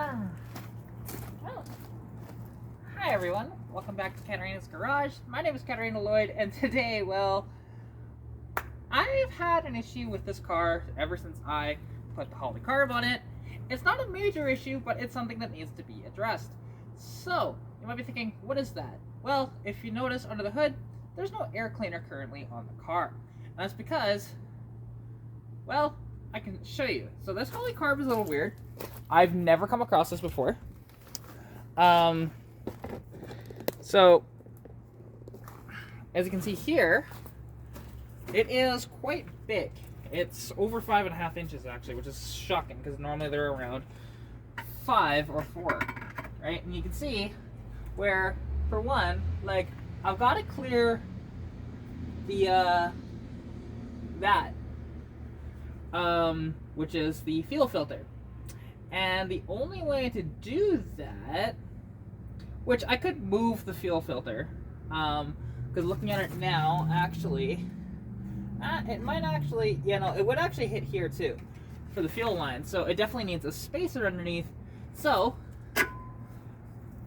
Ah. Well, hi everyone, welcome back to Katarina's Garage. My name is Katarina Lloyd, and today, well, I've had an issue with this car ever since I put the holley carb on it. It's not a major issue, but it's something that needs to be addressed. So, you might be thinking, what is that? Well, if you notice under the hood, there's no air cleaner currently on the car. And that's because, well, I can show you. So this holley carb is a little weird. I've never come across this before. So, as you can see here, it is quite big. It's over 5.5 inches actually, which is shocking because normally they're around 5 or 4, right? And you can see where, for one, like, I've got to clear the which is the fuel filter. And the only way to do that, which I could move the fuel filter, because looking at it now, actually, it might actually, it would actually hit here too, for the fuel line. So it definitely needs a spacer underneath. So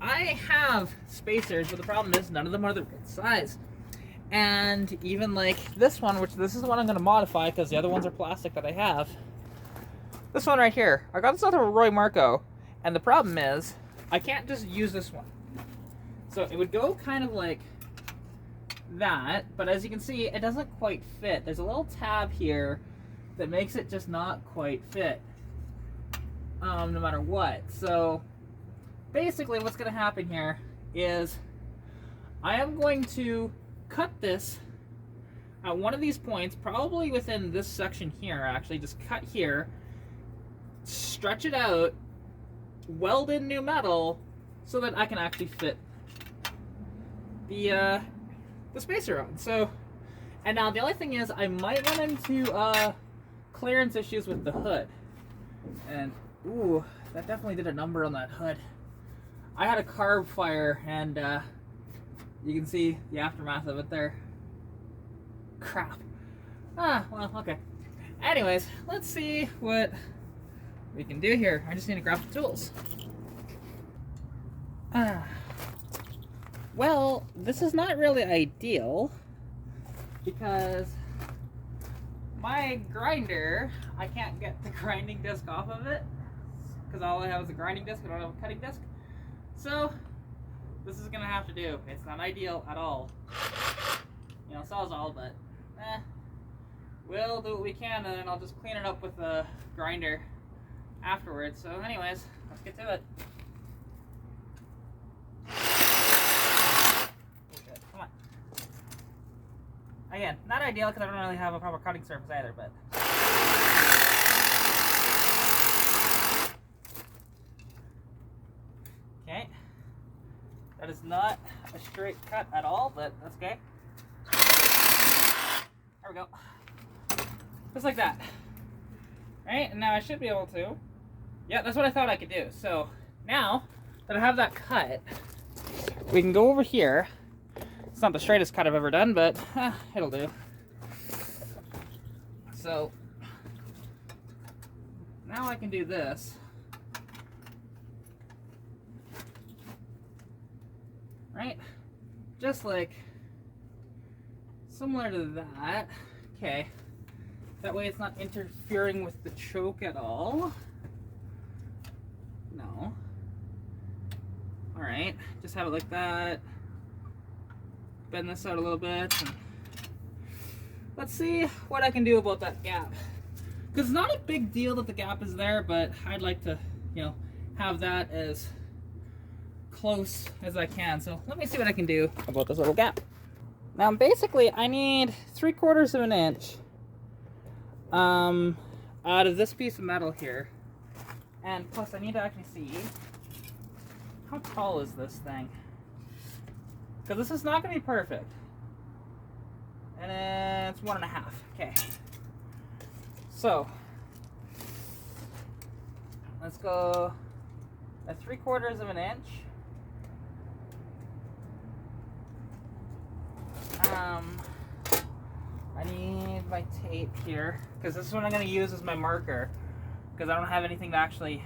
I have spacers, but the problem is none of them are the right size. And even like this one, which this is the one I'm going to modify because the other ones are plastic that I have. This one right here, I got this out of Roy Marco, and the problem is I can't just use this one. So it would go kind of like that, but as you can see, it doesn't quite fit. There's a little tab here that makes it just not quite fit, no matter what. So basically what's going to happen here is I am going to cut this at one of these points, probably within this section here, actually, just cut here, stretch it out, weld in new metal so that I can actually fit the spacer on. So, and now the only thing is I might run into clearance issues with the hood. And ooh, that definitely did a number on that hood. I had a carb fire, and you can see the aftermath of it there. Crap. Well, okay. Anyways, let's see what we can do here. I just need to grab the tools. Well, this is not really ideal because my grinder, I can't get the grinding disc off of it because all I have is a grinding disc. I don't have a cutting disc. So this is gonna have to do. It's not ideal at all. Sawzall, but we'll do what we can, and then I'll just clean it up with a grinder afterwards. So anyways, let's get to it. Okay, come on. Again, not ideal because I don't really have a proper cutting surface either, but okay. That is not a straight cut at all, but that's okay. There we go. Just like that. Right, and now I should be able to. Yeah, that's what I thought I could do. So now that I have that cut, we can go over here. It's not the straightest cut I've ever done, but it'll do. So now I can do this. Right? Just like similar to that. Okay. That way it's not interfering with the choke at all. No. Alright. Just have it like that. Bend this out a little bit. And let's see what I can do about that gap. Because it's not a big deal that the gap is there, but I'd like to, have that as close as I can. So let me see what I can do about this little gap. Now basically I need 3/4 of an inch out of this piece of metal here, and plus I need to actually see how tall is this thing, because this is not going to be perfect, and it's 1.5. Okay, so let's go at 3/4 of an inch. I need my tape here because this is what I'm going to use as my marker, because I don't have anything to actually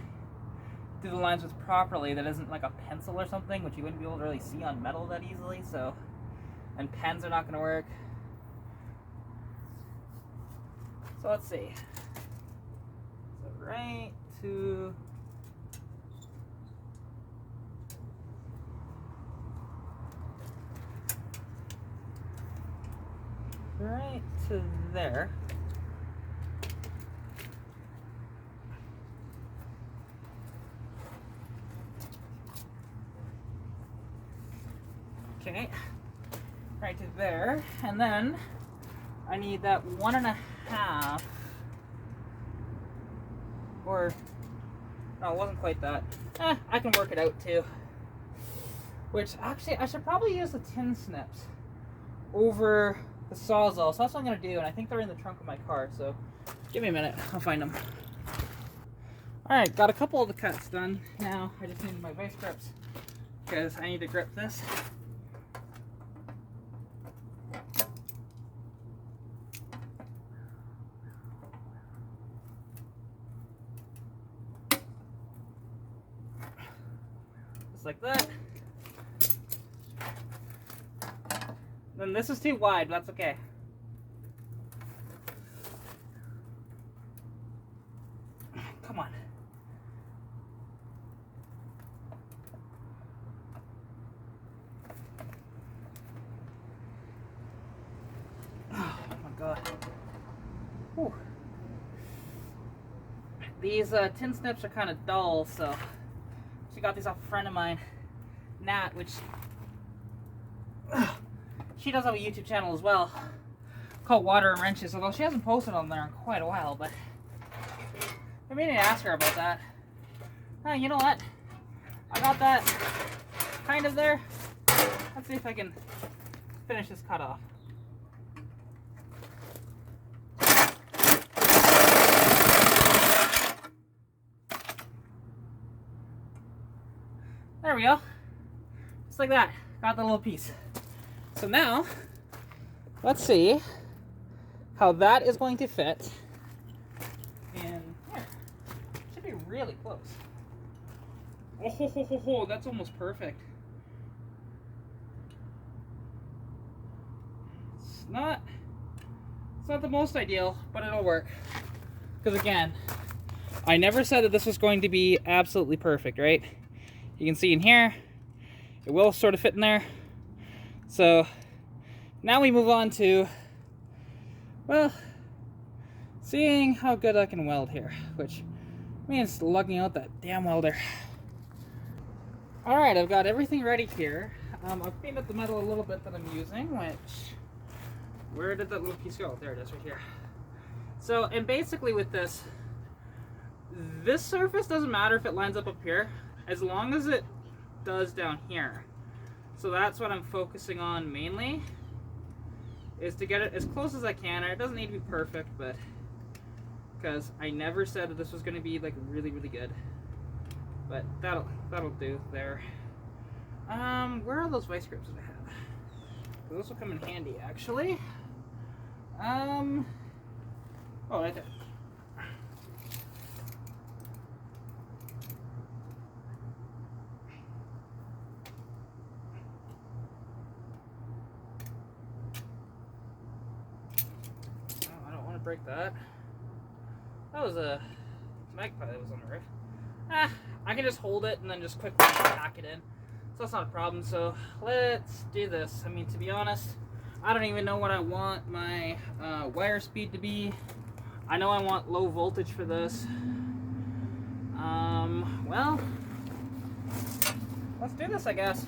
do the lines with properly that isn't like a pencil or something, which you wouldn't be able to really see on metal that easily, so, and pens are not going to work. So let's see. So right to there. Okay, right to there, and then I need that 1.5, or no, it wasn't quite that. I can work it out too. Which actually, I should probably use the tin snips over the Sawzall, so that's what I'm gonna do, and I think they're in the trunk of my car, so give me a minute, I'll find them. Alright, got a couple of the cuts done. Now I just need my vice grips, because I need to grip this. Just like that. Then this is too wide, but that's okay. Come on. Oh my god. Whew. These tin snips are kind of dull, so she got these off a friend of mine, Nat, which she does have a YouTube channel as well called Water and Wrenches, although she hasn't posted on there in quite a while, but I mean to ask her about that. You know what? I got that kind of there. Let's see if I can finish this cut off. There we go. Just like that. Got the little piece. So now, let's see how that is going to fit in here. Should be really close. Oh, ho, ho, ho, ho, that's almost perfect. It's not the most ideal, but it'll work. Because again, I never said that this was going to be absolutely perfect, right? You can see in here, it will sort of fit in there. So now we move on to, well, seeing how good I can weld here, which means lugging out that damn welder. Alright, I've got everything ready here. I've cleaned up the metal a little bit that I'm using, which, where did that little piece go? There it is, right here. So, and basically with this surface doesn't matter if it lines up here, as long as it does down here. So that's what I'm focusing on mainly, is to get it as close as I can. It doesn't need to be perfect, but because I never said that this was going to be like really, really good. But that'll do there. Where are those vice grips that I have? Those will come in handy actually. Oh, right there. Break that. That was a magpie that was on the roof. I can just hold it and then just quickly pack it in. So that's not a problem. So let's do this. I mean, to be honest, I don't even know what I want my wire speed to be. I know I want low voltage for this. Well, let's do this, I guess.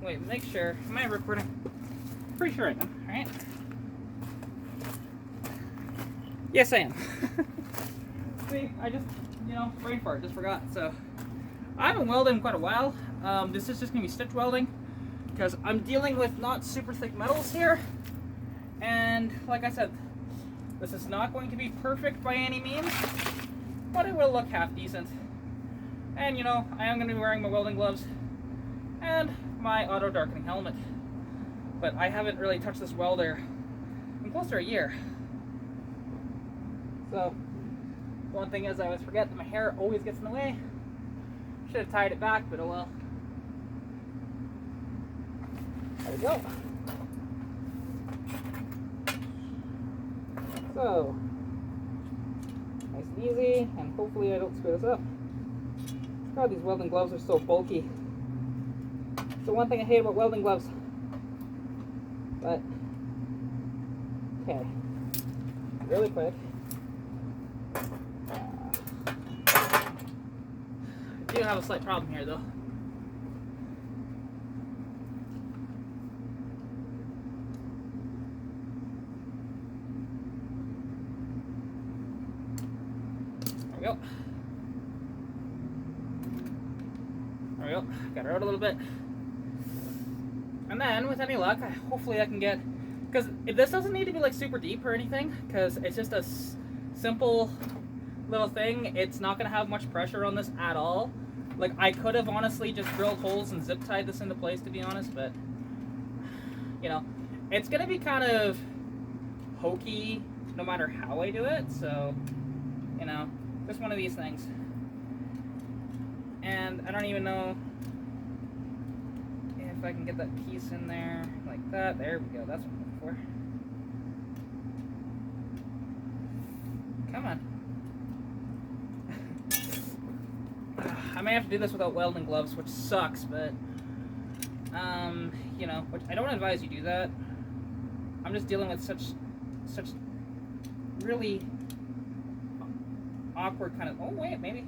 Wait, make sure. Am I recording? Pretty sure I am, right? Yes, I am. See, I just, brain fart, just forgot. So, I haven't welded in quite a while. This is just going to be stitch welding, because I'm dealing with not super thick metals here. And, like I said, this is not going to be perfect by any means, but it will look half decent. And, I am going to be wearing my welding gloves and my auto darkening helmet. But I haven't really touched this welder in close to a year. So, one thing is I always forget that my hair always gets in the way. Should have tied it back, but oh well. There we go. So, nice and easy, and hopefully I don't screw this up. God, these welding gloves are so bulky. It's the one thing I hate about welding gloves. But, okay, really quick. I do have a slight problem here though. There we go. There we go. Got her out a little bit. And then, with any luck, hopefully I can get... Because this doesn't need to be like super deep or anything, because it's just a simple little thing. It's not going to have much pressure on this at all. Like, I could have honestly just drilled holes and zip tied this into place, to be honest, but, you know, it's going to be kind of hokey no matter how I do it, so, you know, just one of these things. And I don't even know if I can get that piece in there like that. There we go, that's what I'm looking for. Come on. I may have to do this without welding gloves, which sucks, but, you know, which I don't advise you do that. I'm just dealing with such really awkward kind of, oh wait, maybe.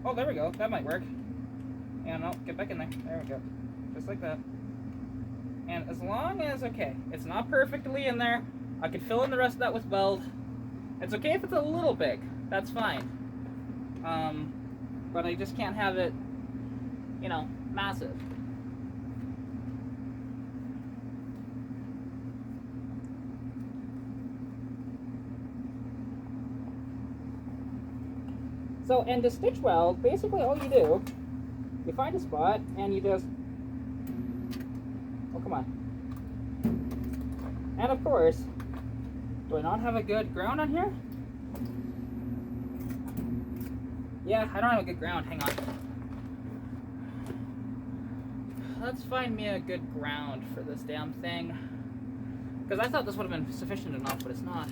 Oh, there we go, that might work. Yeah, no, get back in there. There we go. Just like that. And as long as, okay, it's not perfectly in there, I could fill in the rest of that with weld. It's okay if it's a little big, that's fine. But I just can't have it, you know, massive. So, and to stitch weld, basically all you do, you find a spot and you just, oh come on. And of course, do I not have a good ground on here? Yeah, I don't have a good ground, hang on. Let's find me a good ground for this damn thing. Because I thought this would have been sufficient enough, but it's not.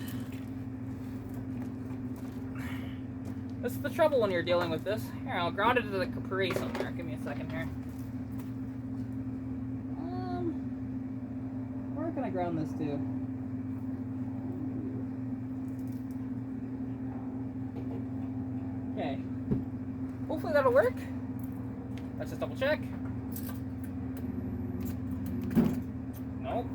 This is the trouble when you're dealing with this. Here, I'll ground it to the Capri somewhere. Give me a second here. Where can I ground this to? Okay. Hopefully that'll work. Let's just double check. Nope.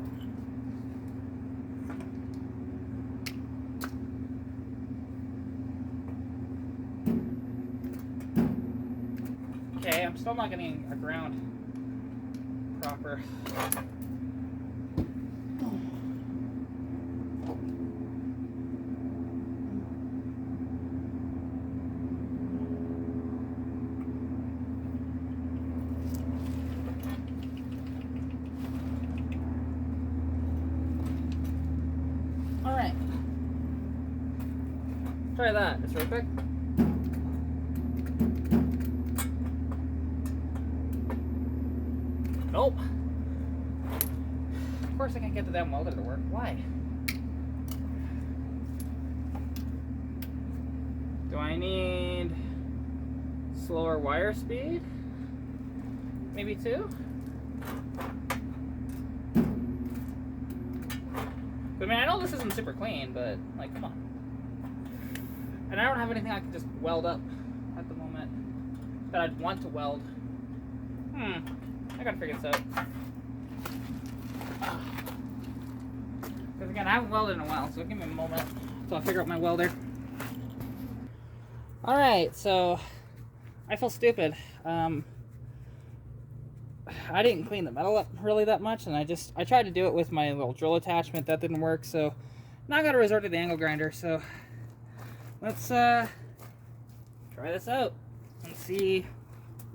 Okay, I'm still not getting a ground proper. Alright. Try that, just real quick. Nope. Of course I can't get the damn welder to work. Why? Do I need slower wire speed? Maybe 2? I mean, I know this isn't super clean, but, like, come on. And I don't have anything I can just weld up at the moment that I'd want to weld. I gotta figure this out. Because again, I haven't welded in a while, so give me a moment till I figure out my welder. Alright, so I feel stupid. I didn't clean the metal up really that much, and I tried to do it with my little drill attachment. That didn't work, so now I gotta resort to the angle grinder. So let's try this out and see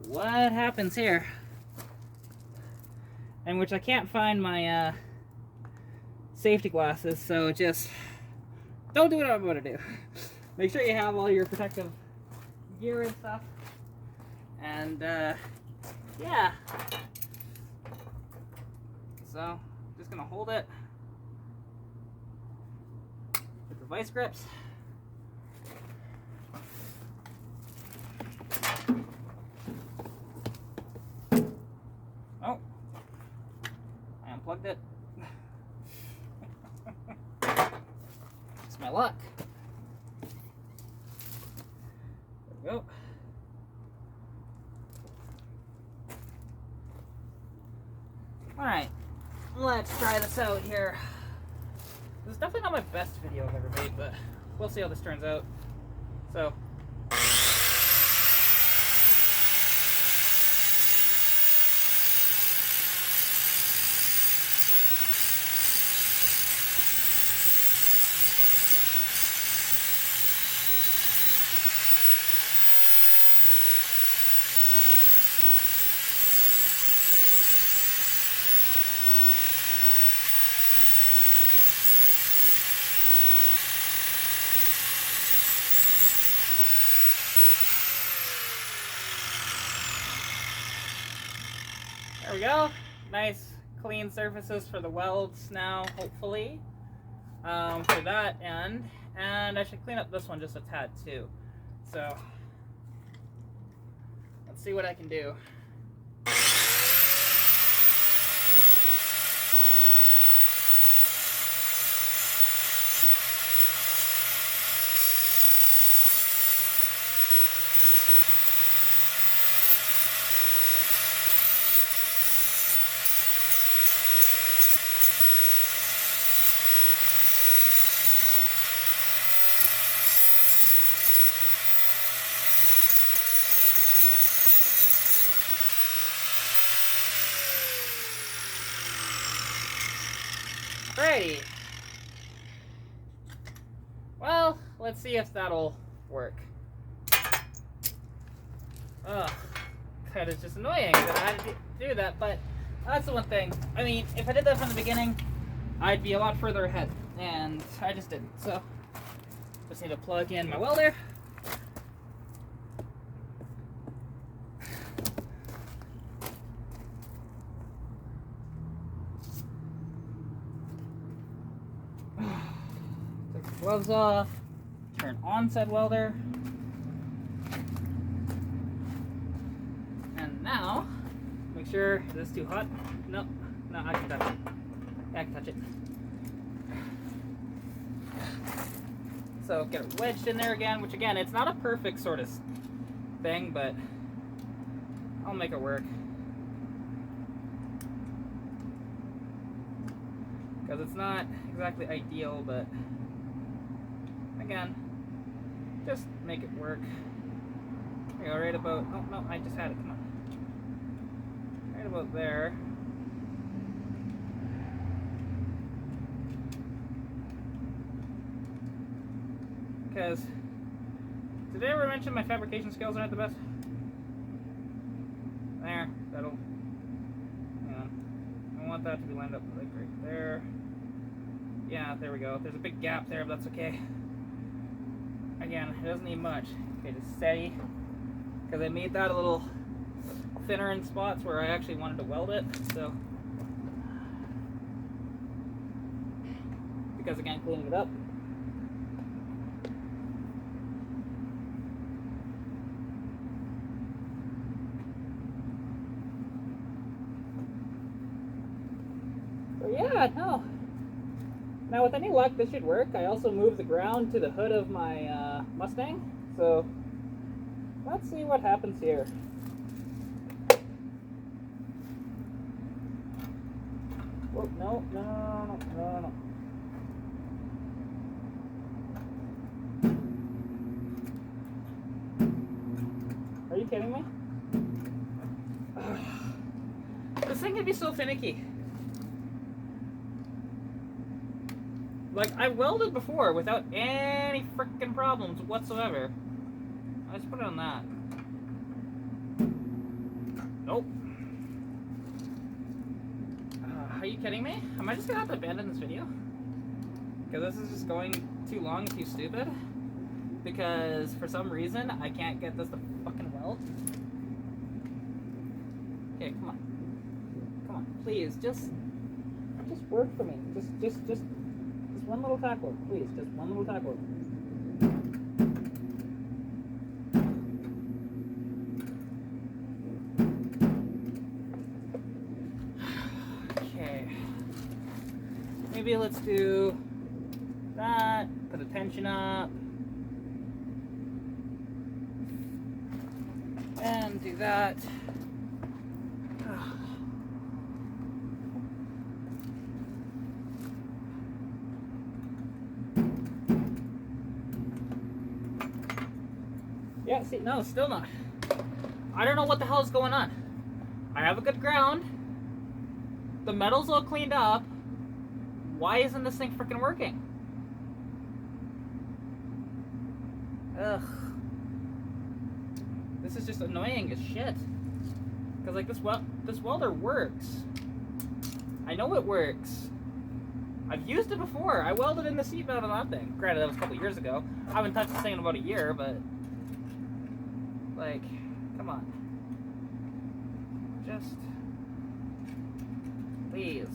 what happens here. In which I can't find my safety glasses, so just don't do what I'm going to do. make sure you have all your protective gear and stuff. And yeah. So just gonna hold it with the vice grips. Oh, I unplugged it. It's my luck. There we go. Alright, let's try this out here. This is definitely not my best video I've ever made, but we'll see how this turns out. So, there we go. Nice clean surfaces for the welds now, hopefully, for that end. And I should clean up this one just a tad too. So let's see what I can do. Alrighty. Well, let's see if that'll work. Ugh, that is just annoying that I had to do that, but that's the one thing. I mean, if I did that from the beginning, I'd be a lot further ahead, and I just didn't. So, just need to plug in my welder. Take the gloves off, turn on said welder, and now make sure this is too hot. No, I can touch it. Yeah, I can touch it. So get it wedged in there again, which again, it's not a perfect sort of thing, but I'll make it work. Because it's not exactly ideal, but again, just make it work. There you go, right about, oh no, I just had it, come on. Right about there. Because, did I ever mention my fabrication skills aren't the best? There, that'll, I want that to be lined up like right there. Yeah, there we go. There's a big gap there, but that's okay. Again, it doesn't need much. Okay, just steady. Because I made that a little thinner in spots where I actually wanted to weld it. So, because again, cleaning it up. So yeah, no. Now with any luck, this should work. I also moved the ground to the hood of my Mustang, so let's see what happens here. Oh, no. Are you kidding me? This thing can be so finicky. Like, I welded before without any frickin' problems whatsoever. I just put it on that. Nope. Are you kidding me? Am I just gonna have to abandon this video? Because this is just going too long and too stupid? because for some reason I can't get this to fucking weld. Okay, come on, please, just work for me. Just one little tack work, please, just one little tack work. Okay, maybe let's do that. Put the tension up. And do that. Yeah, see, no, still not. I don't know what the hell is going on. I have a good ground. The metal's all cleaned up. Why isn't this thing freaking working? Ugh. This is just annoying as shit. Because like this welder works. I know it works. I've used it before. I welded in the seat mount on that thing. Granted, that was a couple years ago. I haven't touched this thing in about a year, but like, come on. Just please.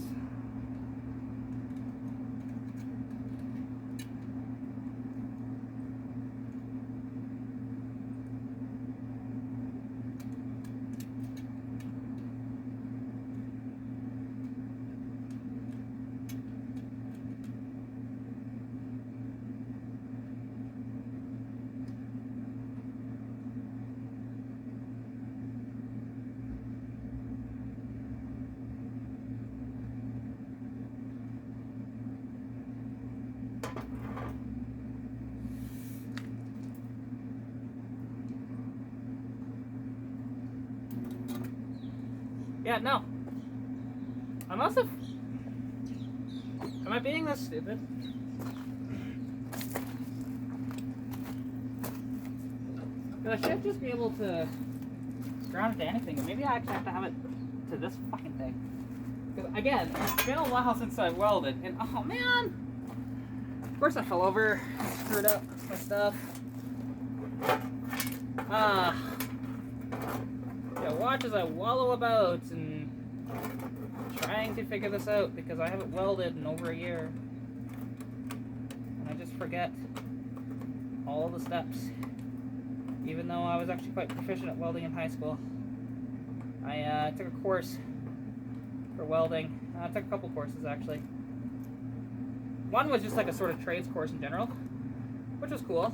Yeah, no. I must have... Am I being this stupid? Because I should just be able to ground it to anything. And maybe I actually have to have it to this fucking thing. Because again, it's been a while since I welded. And oh man! Of course I fell over, screwed up my stuff. Yeah, watch as I wallow about and trying to figure this out because I haven't welded in over a year. And I just forget all the steps. Even though I was actually quite proficient at welding in high school. I took a course for welding. I took a couple courses actually. One was just like a sort of trades course in general, which was cool.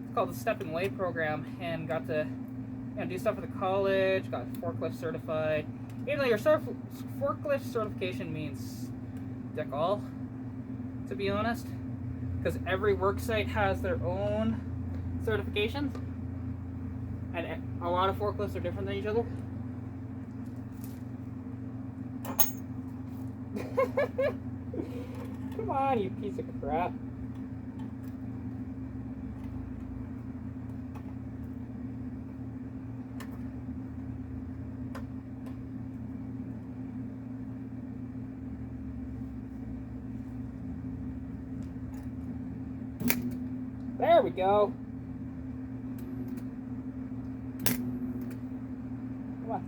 It's called the Stepping Way program, and got to do stuff at the college, got forklift certified. Even though your forklift certification means dick all, to be honest, because every work site has their own certifications, and a lot of forklifts are different than each other. Come on, you piece of crap. There we go. Come on.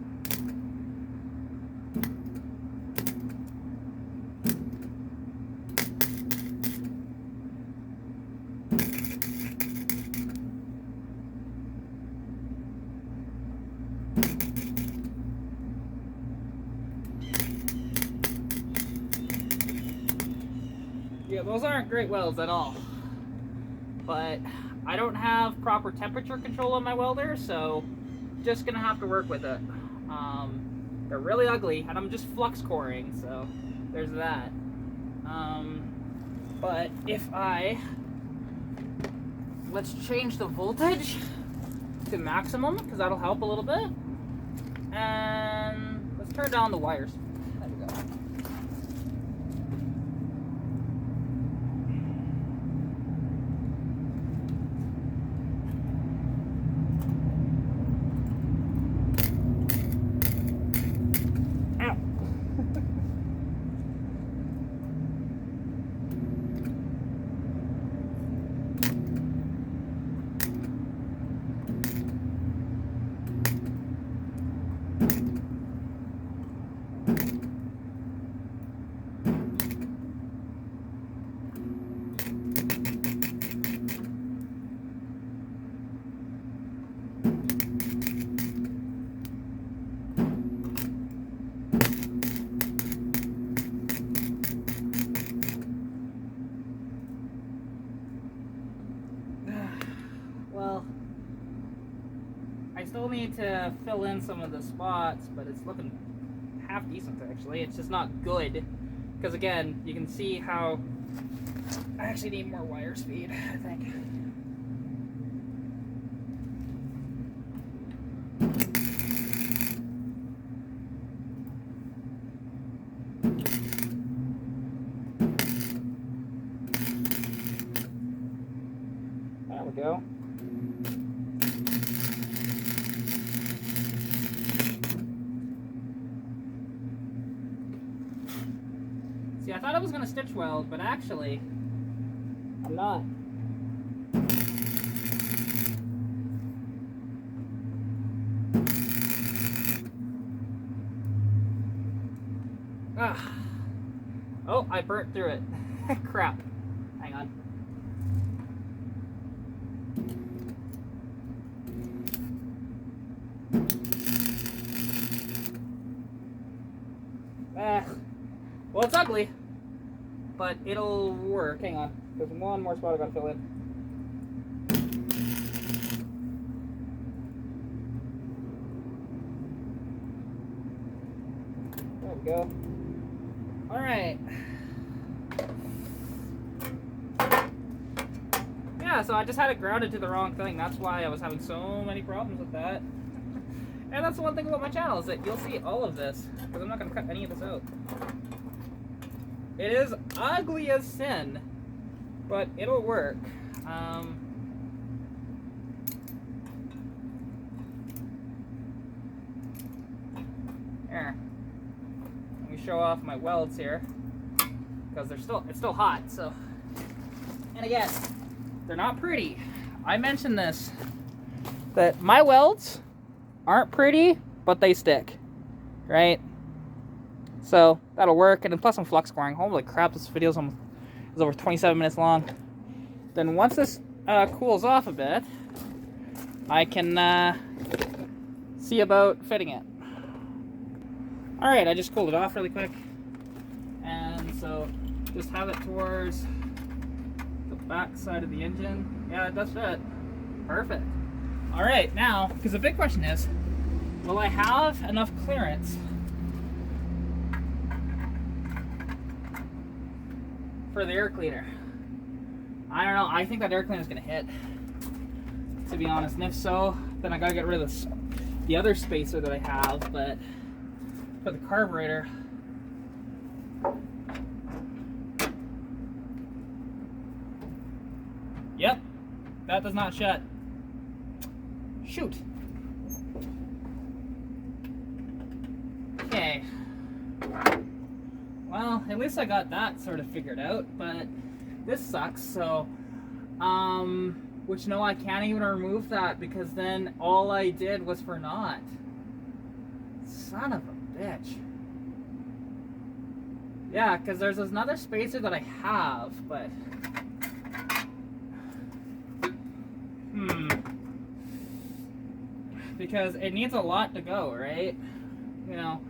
Yeah, those aren't great welds at all. But I don't have proper temperature control on my welder, so just gonna have to work with it. They're really ugly, and I'm just flux coring, so there's that. But if let's change the voltage to maximum, because that'll help a little bit, and let's turn down the wires. There we go. I still need to fill in some of the spots, but it's looking half decent actually. It's just not good because again, you can see how I actually need more wire speed, I think. There we go. See, I thought I was going to stitch weld, but actually, I'm not. Ah. Oh, I burnt through it. Crap. Hang on. Well, it's ugly, but it'll work. Hang on. There's one more spot I gotta fill in. There we go. Alright. Yeah, so I just had it grounded to the wrong thing. That's why I was having so many problems with that. And that's the one thing about my channel, is that you'll see all of this, because I'm not going to cut any of this out. It is ugly as sin, but it'll work. Here. Let me show off my welds here, because it's still hot, so. And again, they're not pretty. I mentioned this, that my welds aren't pretty, but they stick, right? So that'll work. And then plus I'm flux coring. Holy crap, this video is over 27 minutes long. Then once this cools off a bit, I can see about fitting it. Alright, I just cooled it off really quick. And so just have it towards the back side of the engine. Yeah, it does fit. Perfect. Alright, now, because the big question is, will I have enough clearance for the air cleaner? I don't know. I think that air cleaner is going to hit, to be honest. And if so, then I got to get rid of the other spacer that I have, but for the carburetor, yep, that does not shut. Shoot. Okay. Well, at least I got that sort of figured out, but this sucks, so, which no, I can't even remove that because then all I did was for naught. Son of a bitch. Yeah, because there's another spacer that I have, but, because it needs a lot to go, right? You know,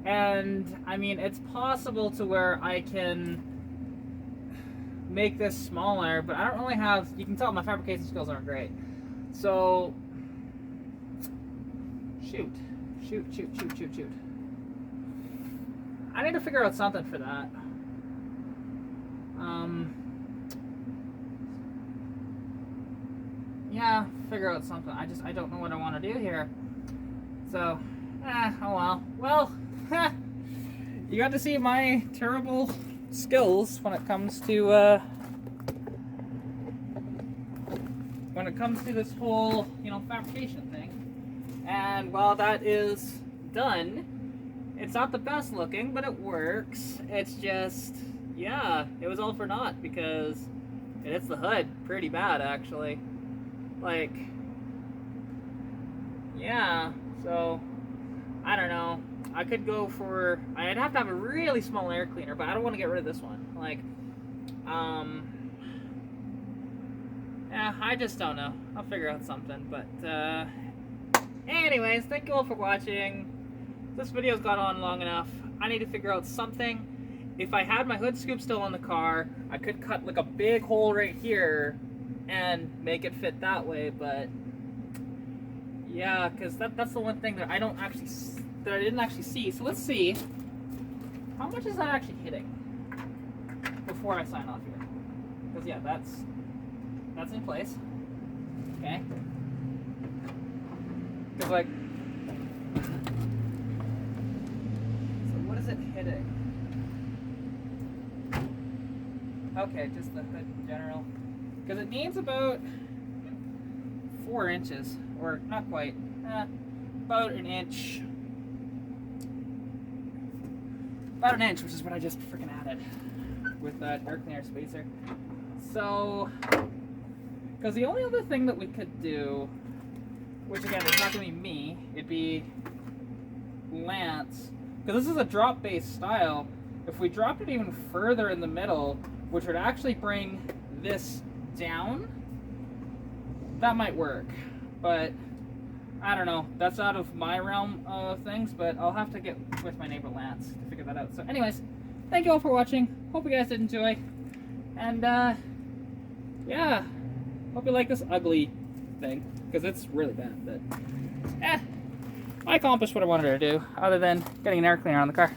and I mean, it's possible to where I can make this smaller, but I don't really have, you can tell my fabrication skills aren't great. So, shoot. I need to figure out something for that. Yeah, figure out something. I don't know what I want to do here. So, oh well. Well, you got to see my terrible skills when it comes to this whole, you know, fabrication thing. And while that is done, it's not the best looking, but it works. It's just, yeah, it was all for naught because it hits the hood pretty bad, actually. Like, yeah, so, I don't know. I could go for, I'd have to have a really small air cleaner, but I don't want to get rid of this one. Like, yeah, I just don't know. I'll figure out something, but, anyways, thank you all for watching. This video's gone on long enough. I need to figure out something. If I had my hood scoop still on the car, I could cut like a big hole right here and make it fit that way, but Yeah, because that's the one thing that I didn't actually see. So let's see, how much is that actually hitting before I sign off here? Because yeah, that's in place. Okay. Because like, so what is it hitting? Okay, just the hood in general. Because it needs about 4 inches, or not quite, about an inch. About an inch, which is what I just freaking added with that air cleaner spacer. So, because the only other thing that we could do, which again is not going to be me, it'd be Lance, because this is a drop-based style. If we dropped it even further in the middle, which would actually bring this down, that might work. But I don't know, that's out of my realm of things, but I'll have to get with my neighbor Lance to figure that out. So anyways, thank you all for watching. Hope you guys did enjoy. And yeah, hope you like this ugly thing, because it's really bad. But I accomplished what I wanted to do, other than getting an air cleaner on the car.